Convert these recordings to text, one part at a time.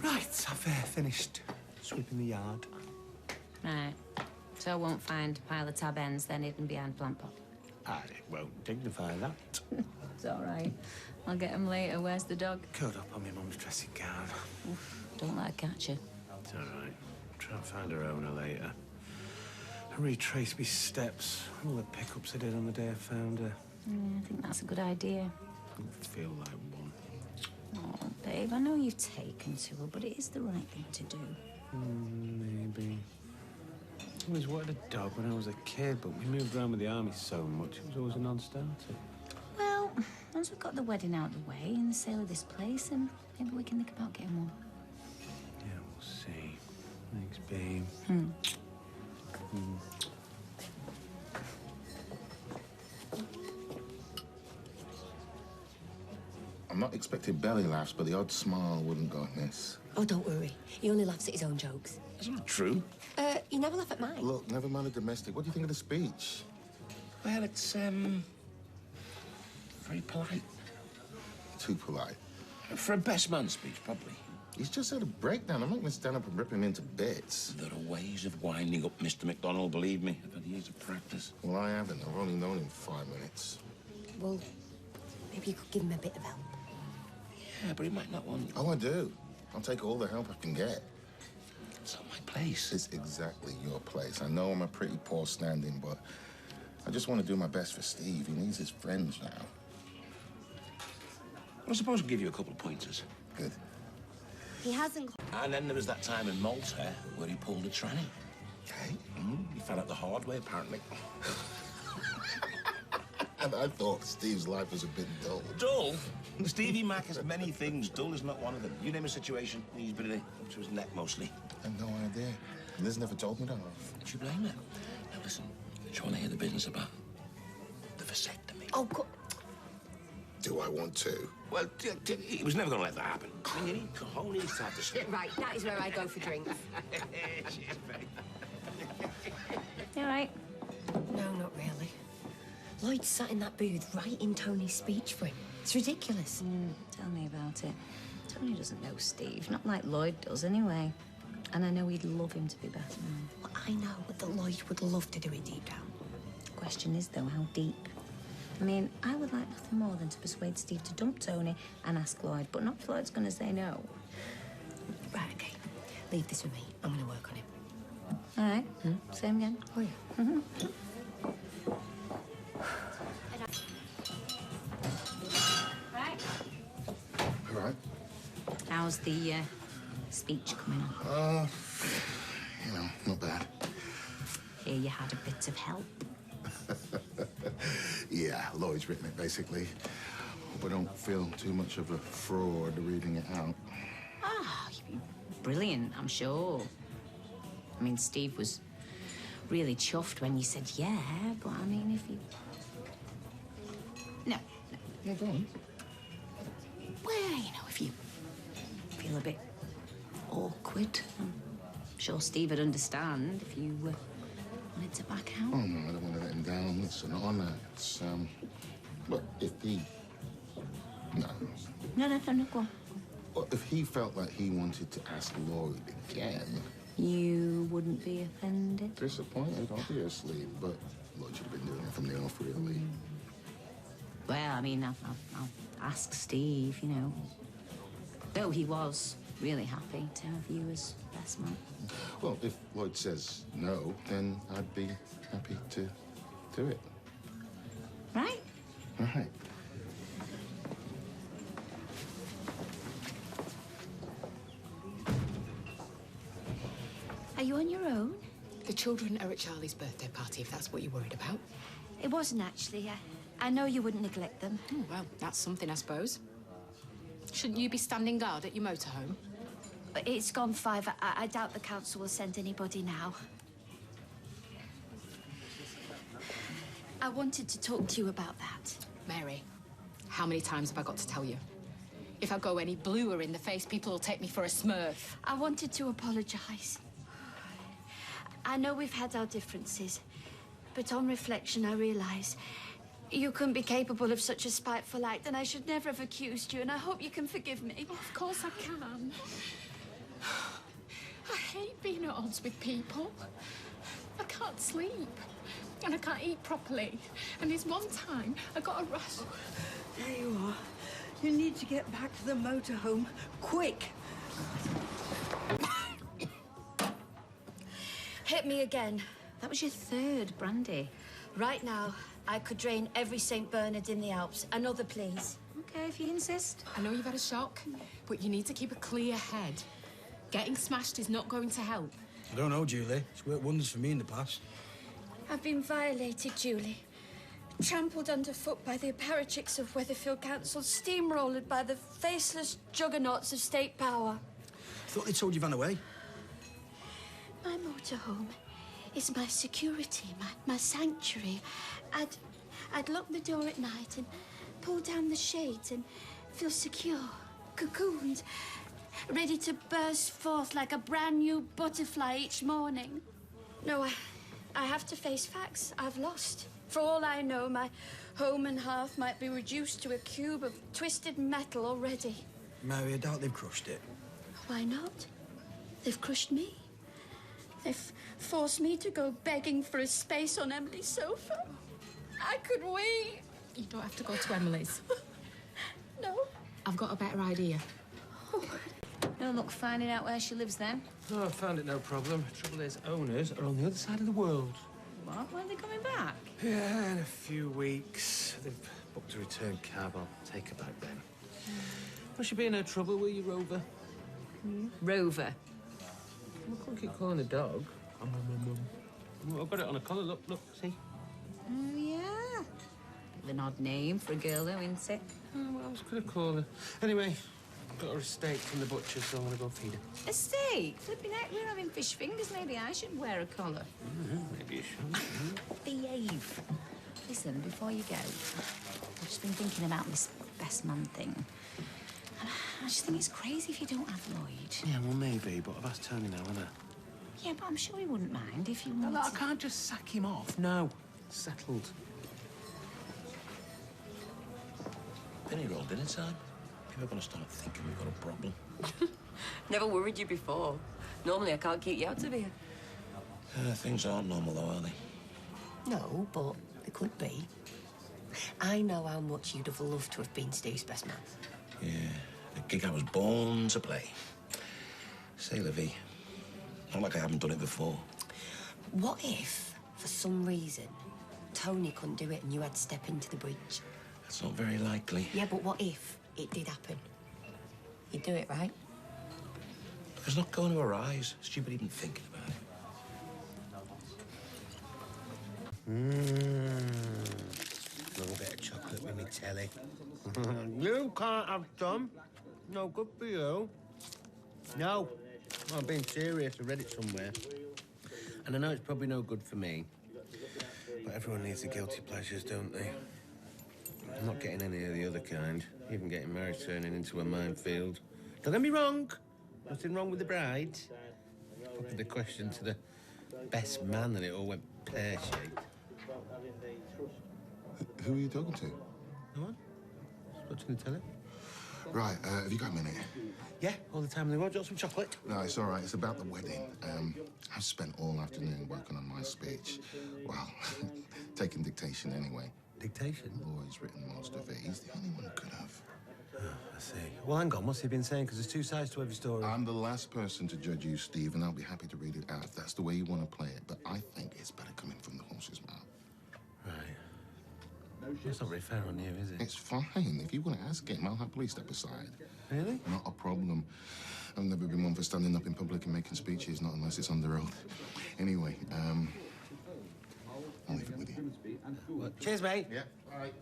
Right, I've finished sweeping the yard. Right. So I won't find a pile of tab ends then hidden behind plant pot. I won't dignify that. It's all right. I'll get him later. Where's the dog? Curled up on my mum's dressing gown. Oof, don't let her catch you. It's all right. Try and find her owner later. I retraced my steps, all the pickups I did on the day I found her. Yeah, I think that's a good idea. I feel like one. Oh, babe, I know you've taken to her, but it is the right thing to do. Maybe. I always wanted a dog when I was a kid, but we moved around with the army so much, it was always a non-starter. Well, once we've got the wedding out of the way and the sale of this place, then maybe we can think about getting one. Yeah, we'll see. Thanks, babe. I'm not expecting belly laughs, but the odd smile wouldn't go amiss. Oh, don't worry. He only laughs at his own jokes. That's not true. You never laugh at mine. Look, never mind the domestic. What do you think of the speech? Well, it's, very polite. Too polite. For a best man speech, probably. He's just had a breakdown. I'm not going to stand up and rip him into bits. There are ways of winding up Mr. McDonald, believe me. I've had years of practice. Well, I haven't. I've only known him 5 minutes. Well, maybe you could give him a bit of help. Yeah, but he might not want... Oh, I do. I'll take all the help I can get. It's not my place. It's exactly your place. I know I'm a pretty poor standing, but I just want to do my best for Steve. He needs his friends now. I suppose I'll give you a couple of pointers. Good. He hasn't... And then there was that time in Malta where he pulled a tranny. Okay. He found out the hard way, apparently. And I thought Steve's life was a bit dull. Dull? Stevie Mac has many things. Dull is not one of them. You name a situation, he's been in it up to his neck, mostly. I have no idea. Liz never told me that. Would you blame her? Now, listen, do you want to hear the business about the vasectomy? Oh, God. Do I want to? Well, he was never going to let that happen. I mean, you need cojones to have to say. Right, that is where I go for drinks. Cheers, babe. You all right? No, not really. Lloyd sat in that booth writing Tony's speech for him. It's ridiculous. Tell me about it. Tony doesn't know Steve, not like Lloyd does anyway. And I know he'd love him to be better now. Well, I know that Lloyd would love to do it deep down. The question is, though, how deep? I mean, I would like nothing more than to persuade Steve to dump Tony and ask Lloyd, but not if Lloyd's going to say no. Right, okay. Leave this with me. I'm going to work on it. All right. Same again. Oh, yeah. Right. All right. How's the speech coming on? You know, not bad. Here you had a bit of help. Yeah, Lloyd's written it, basically. Hope I don't feel too much of a fraud reading it out. Ah, brilliant, I'm sure. I mean, Steve was really chuffed when you said yeah, but I mean, if you... No. Yeah, go on. Well, you know, if you feel a bit awkward, I'm sure Steve would understand if you wanted to back out. Oh, no, I don't want to let him down. Listen, on that, it's, Look, if he... No. No, go on. Well, if he felt like he wanted to ask Lloyd again... You wouldn't be offended? Disappointed, obviously, but Lloyd should have been doing it from the off, really. Well, I mean, I'll ask Steve, you know. Though he was really happy to have you as best man. Well, if Lloyd says no, then I'd be happy to do it. Right? Right. Are you on your own? The children are at Charlie's birthday party, if that's what you're worried about. It wasn't actually. I know you wouldn't neglect them. Oh, well, that's something, I suppose. Shouldn't you be standing guard at your motorhome? But it's gone 5. I doubt the council will send anybody now. I wanted to talk to you about that. Mary, how many times have I got to tell you? If I go any bluer in the face, people will take me for a smurf. I wanted to apologise. I know we've had our differences, but on reflection, I realise you couldn't be capable of such a spiteful act, and I should never have accused you, and I hope you can forgive me. Of course I can. odds with people. I can't sleep. And I can't eat properly. And there's one time I got a rush. There you are. You need to get back to the motorhome, quick. Hit me again. That was your third brandy. Right now, I could drain every St. Bernard in the Alps. Another, please. Okay, if you insist. I know you've had a shock, but you need to keep a clear head. Getting smashed is not going to help. I don't know, Julie. It's worked wonders for me in the past. I've been violated, Julie. Trampled underfoot by the apparatchiks of Weatherfield Council, steamrolled by the faceless juggernauts of state power. I thought they told you ran away. My motorhome is my security, my sanctuary. I'd lock the door at night and pull down the shades and feel secure, cocooned, ready to burst forth like a brand new butterfly each morning. No, I have to face facts. I've lost. For all I know, my home and hearth might be reduced to a cube of twisted metal already. Mary, I doubt they've crushed it. Why not? They've crushed me. They've forced me to go begging for a space on Emily's sofa. I could wait. You don't have to go to Emily's. No. I've got a better idea. No luck finding out where she lives then. Oh, I found it no problem. Trouble is, owners are on the other side of the world. What? When are they coming back? Yeah, in a few weeks. They've booked a return cab. I'll take her back then. Well, she'll be in no trouble, will you, Rover? Rover. I can't keep calling a dog. I've got it on a collar. Look, see? Oh, yeah. Bit of an odd name for a girl, though, isn't it? Oh, what else could I call her? Anyway, got her a steak from the butcher, so I'm gonna go feed her. A steak? Flipping heck, we're having fish fingers. Maybe I should wear a collar. Maybe you should. Behave. Listen, before you go, I've just been thinking about this best man thing. And I just think it's crazy if you don't have Lloyd. Yeah, well, maybe, but I've asked Tony now, haven't I? Yeah, but I'm sure he wouldn't mind if you No, wanted I to. can't just sack him off. No. Settled. Penny roll dinner time. People are going to start thinking we've got a problem. Never worried you before. Normally, I can't keep you out of here. Things aren't normal, though, are they? No, but they could be. I know how much you'd have loved to have been Steve's best man. Yeah, a gig I was born to play. Say la vie. Not like I haven't done it before. What if, for some reason, Tony couldn't do it and you had to step into the bridge? That's not very likely. Yeah, but what if it did happen? You'd do it, right? It's not going to arise. Stupid even thinking about it. A little bit of chocolate with me telly. You can't have some. No good for you. No. I'm being serious. I read it somewhere. And I know it's probably no good for me. But everyone needs the guilty pleasures, don't they? I'm not getting any of the other kind. Even getting married turning into a minefield. Don't get me wrong. Nothing wrong with the bride. But the question to the best man and it all went pear-shaped. Who are you talking to? No one? Just watching the telly. Right, have you got a minute? Yeah, all the time in the world. Do you want some chocolate? No, it's all right. It's about the wedding. I've spent all afternoon working on my speech. Well, taking dictation anyway. Dictation? Lloyd's written most of it. He's the only one who could have. Oh, I see. Well, hang on. What's he been saying? Because there's two sides to every story. I'm the last person to judge you, Steve, and I'll be happy to read it out if that's the way you want to play it. But I think it's better coming from the horse's mouth. Right. That's not very fair on you, is it? It's fine. If you want to ask him, I'll happily step aside. Really? Not a problem. I've never been one for standing up in public and making speeches, not unless it's under oath. Anyway, I'll leave it with you. Well, cheers, mate. Yeah, all right.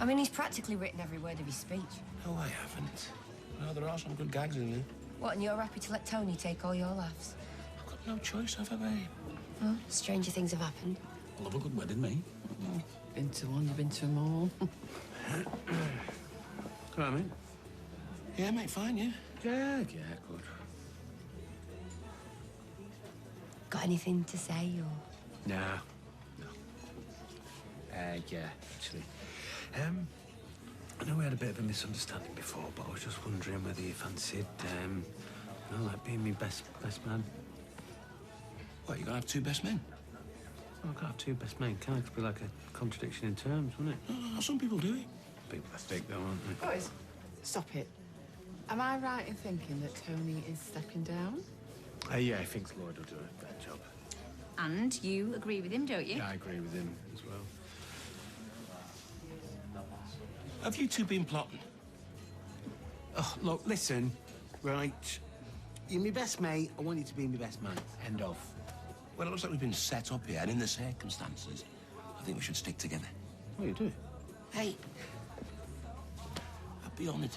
I mean, he's practically written every word of his speech. No, I haven't. No, there are some good gags in there. What, and you're happy to let Tony take all your laughs? I've got no choice, have I, babe? Well, stranger things have happened. I love a good wedding, mate. Been to one, you've been to them all. Come on, mate. Yeah, mate, fine, yeah. Yeah, good. Got anything to say, or...? Nah. No. Yeah, actually. know we had a bit of a misunderstanding before, but I was just wondering whether you fancied, like being my best man. What, you gonna have two best men? Well, I can't have two best men, can I? It could be like a contradiction in terms, wouldn't it? No, some people do it. People are thick, though, aren't they? Boys, stop it. Am I right in thinking that Tony is stepping down? Yeah, I think Lloyd will do a better job. And you agree with him, don't you? Yeah, I agree with him as well. Have you two been plotting? Oh, look, listen, right? You're my best mate. I want you to be my best man. End of. Well, it looks like we've been set up here, and in the circumstances, I think we should stick together. What are you doing? Hey, I'd be honoured.